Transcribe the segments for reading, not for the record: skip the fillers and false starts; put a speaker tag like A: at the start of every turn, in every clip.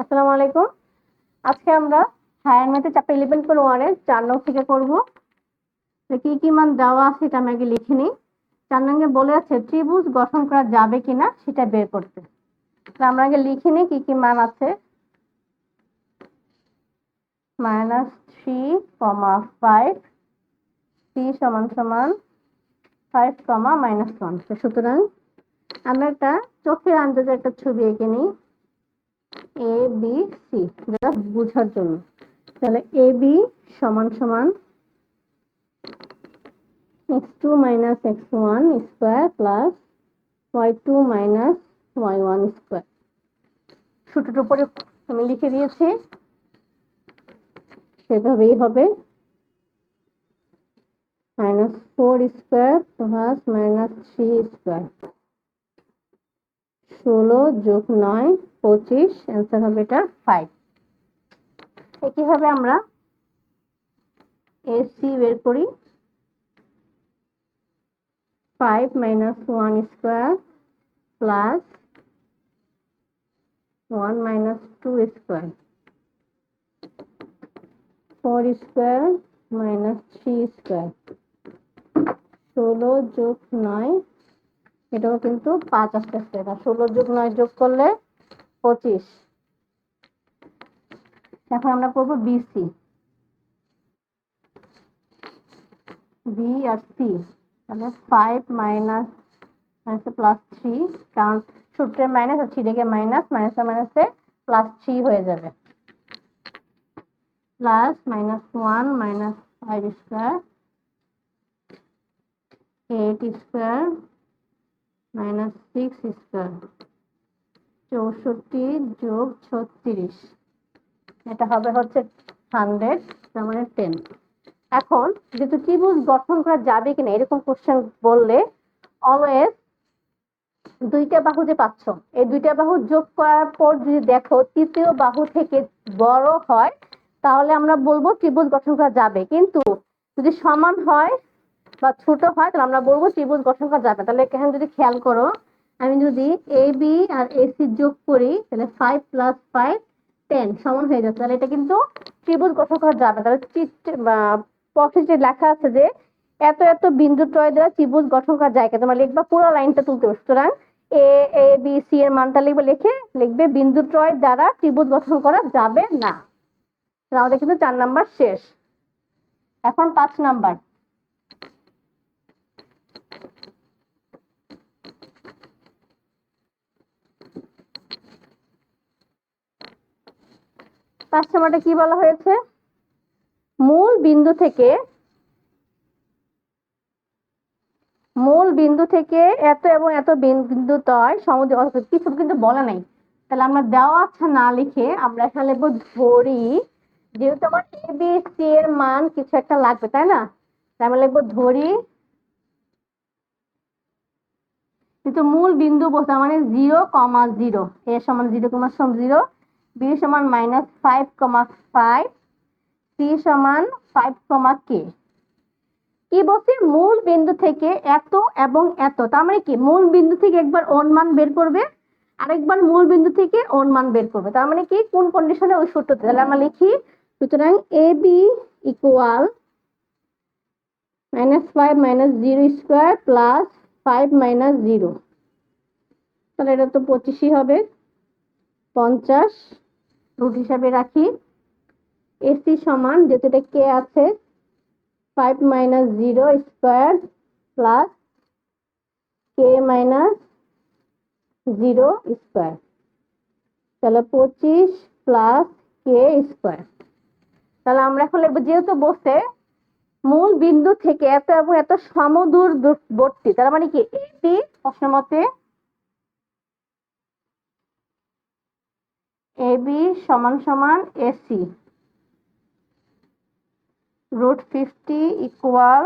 A: আসসালামু আলাইকুম। আজকে আমরা হায়ার ম্যাথে চ্যাপ্টার 11.1 এর 4 নং থেকে করব। কি কি মান দেওয়া আছে এটা আমি আগে লিখে নিই। 4 নঙ্গে বলে আছে ত্রিভুজ গঠন করা যাবে কিনা সেটা বের করতে। আমরা আগে লিখে নিই কি কি মান আছে। -3, 5 c সমান সমান 5, -1। সুতরাং আমরা একটা চোখের আন্দাজে একটা ছবি এঁকে নিই এ বি সি, যেটা বোঝার জন্য। তাহলে এ বি সমান সমান x2 - x1 square plus y2 - y1 square. সূত্রের উপরে আমি লিখে দিয়েছি, সেভাবেই হবে। -4 স্কয়ার প্লাস -3 স্কয়ার, 16 যোগ 9 25, অ্যান্সার হবে এটা 5। একইভাবে আমরা এসি বের করি। 5 - 1 square plus 1 - 2 square, 4 square -3 square, 16 যোগ 9, এটাও কিন্তু 5 আসতেছে। 16 যোগ 9 যোগ করলে 25। এখন আমরা করব বিসি, বি আর সি। তাহলে 5 মাইনাস প্লাস 3, কারণ সূত্রের মাইনাস আর 3 থেকে মাইনাস, মাইনাসে মাইনাসে প্লাস 3 হয়ে যাবে। প্লাস -1 -5 স্কয়ার, 8 স্কয়ার -6 স্কয়ার, 64 যোগ 36, এটা হবে হচ্ছে 100, তার মানে 10। এখন যেহেতু ত্রিভুজ গঠন করা যাবে কিনা এরকম কোশ্চেন বললে অলওয়েজ দুইটা বাহু যে পাচ্ছ, এই দুইটা বাহু যোগ করার পর যদি দেখো তৃতীয় বাহু থেকে বড় হয় তাহলে আমরা বলবো ত্রিভুজ গঠন করা যাবে। কিন্তু যদি সমান হয় বা ছোট হয় তাহলে আমরা বলবো ত্রিভুজ গঠন করা যাবে। তাহলে এখানে যদি খেয়াল করো, আমি যদি এ বি আর এসি যোগ করি তাহলে 5 + 5 10 সমান হয়ে যাচ্ছে। তাহলে এটা কিন্তু ত্রিভুজ গঠন করা যাবে। তাহলে প্রসেসে লেখা আছে যে এত এত বিন্দু ত্রয় দ্বারা ত্রিভুজ গঠন করা যায়। তোমরা লিখবা পুরো লাইনটা তুলতে হবে। সুতরাং এ বি সি এর মানটা লিখবে বিন্দু ত্রয় দ্বারা ত্রিভুজ গঠন করা যাবে না। আমাদের কিন্তু 4 নাম্বার শেষ। এখন 5 নাম্বার। 5 নাম্বারটা কি বলা হয়েছে? মূল বিন্দু থেকে এত এবং এত বিন্দু ত্রয় সমদ্বিবাহু, কিছু কিন্তু বলা নাই। তাহলে আমরা দেওয়া আছে না লিখে আমরা এখানে লিখবো ধরি, যেহেতু আমার এ বি সি এর মান কিছু একটা লাগবে, তাই না? আমরা লিখবো ধরি কিন্তু মূল বিন্দু বলতে মানে 0, 0, এ সমান 0, 0, বি সমান -5, 5, সি সমান 5, কে। কি বলছে? মূল বিন্দু থেকে এত এবং এত, তার মানে কি মূল বিন্দু থেকে একবার ওর মান বের করবে, আরেকবার মূল বিন্দু থেকে ওর মান বের করবে। তার মানে কি কোন কন্ডিশনে ওই সূত্রতে। তাহলে আমরা লিখি, সুতরাং A B equal -5 - 0 square plus 5 - 0, তাহলে এটা তো 25ই হবে। 50 রুট হিসাবে রাখি। এসি সমান, যেহেতু এটা কে আছে, 5 - 0 স্কয়ার প্লাস কে - 0 স্কয়ার, তাহলে 25 প্লাস কে স্কয়ার। তাহলে আমরা এখন লিখবো, যেহেতু বলছে মূল বিন্দু থেকে এত এবং এত সমদূরবর্তী, তার মানে কি এটি প্রশ্ন মতে এ বি সমান সমান এসি √50 ইকুয়াল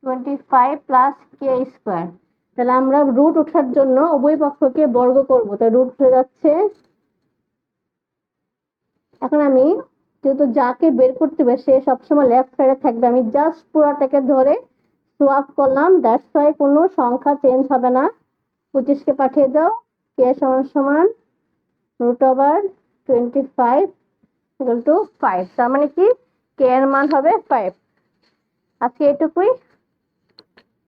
A: 25 প্লাস কে স্কয়ার। তাহলে আমরা রুট ওঠার জন্য উভয় পক্ষকে বর্গ করবো, তাই রুট হয়ে যাচ্ছে। এখন আমি যেহেতু যাকে বের করতে হবে সে সবসময় লেফট সাইডে থাকবে, আমি জাস্ট পুরাটাকে ধরে সোয়াপ করলাম, দ্যাটস ওয়াই কোনো সংখ্যা চেঞ্জ হবে না। 25 কে পাঠিয়ে দাও, কে সমান সমান √5 25 ইকুয়াল টু 5, তার মানে কি কে এর মান হবে 5। আজকে এটুকুই।